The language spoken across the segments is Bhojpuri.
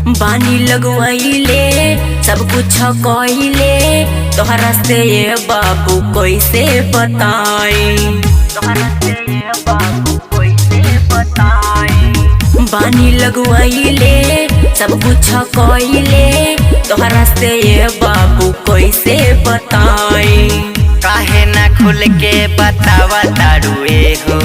बानी लगवाइले सब कुछ कइले तोहरा से ये बाबू कैसे बताई, तोहरा से ये बाबू कैसे बताई। बानी लगवाइले सब कुछ कइले तोहरा से ये बाबू कैसे बताई। काहे ना खुल के बतावा तारू हो,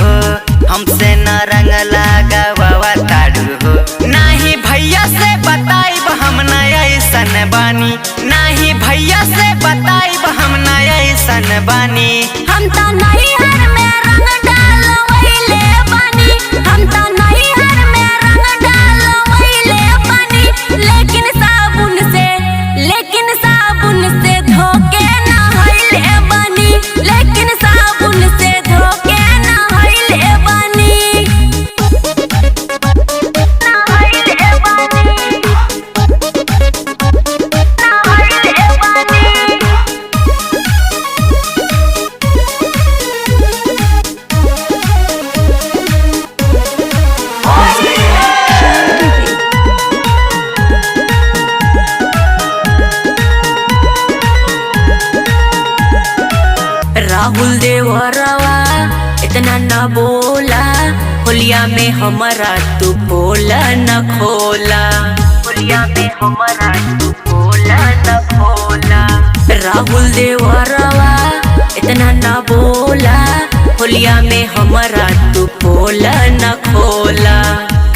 हमसे न रंग लगावा तारू हो। नाही भैया से बताइब हम न ऐसन बानी, नाही भैया से बताइब हम न ऐसन बानी। हम तो नैहर में रंग डालवैले बानी, हम तो नैहर में रंग डालवैले बानी, लेकिन साबुन से धोके नहैले बानी, लेकिन साबुन से धोके नहैले बानी, नहैले बानी, नहैले बानी। राहुल देवरवा इतना न बोला, होलिया में हमारा तू बोला न खोला, होलिया में हमारा तू बोला न खोला। राहुल देवरवा इतना न बोला, होलिया में हमारा तू बोला न खोला।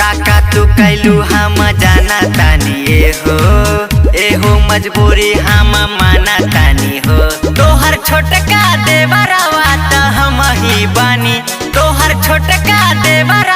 काका तू कैलू हम जाना तानी एहो मजबूरी हम माना तानी हो। तोहर छोटका देवरवा त हम ही बानी, तोहर छोटका देवरवा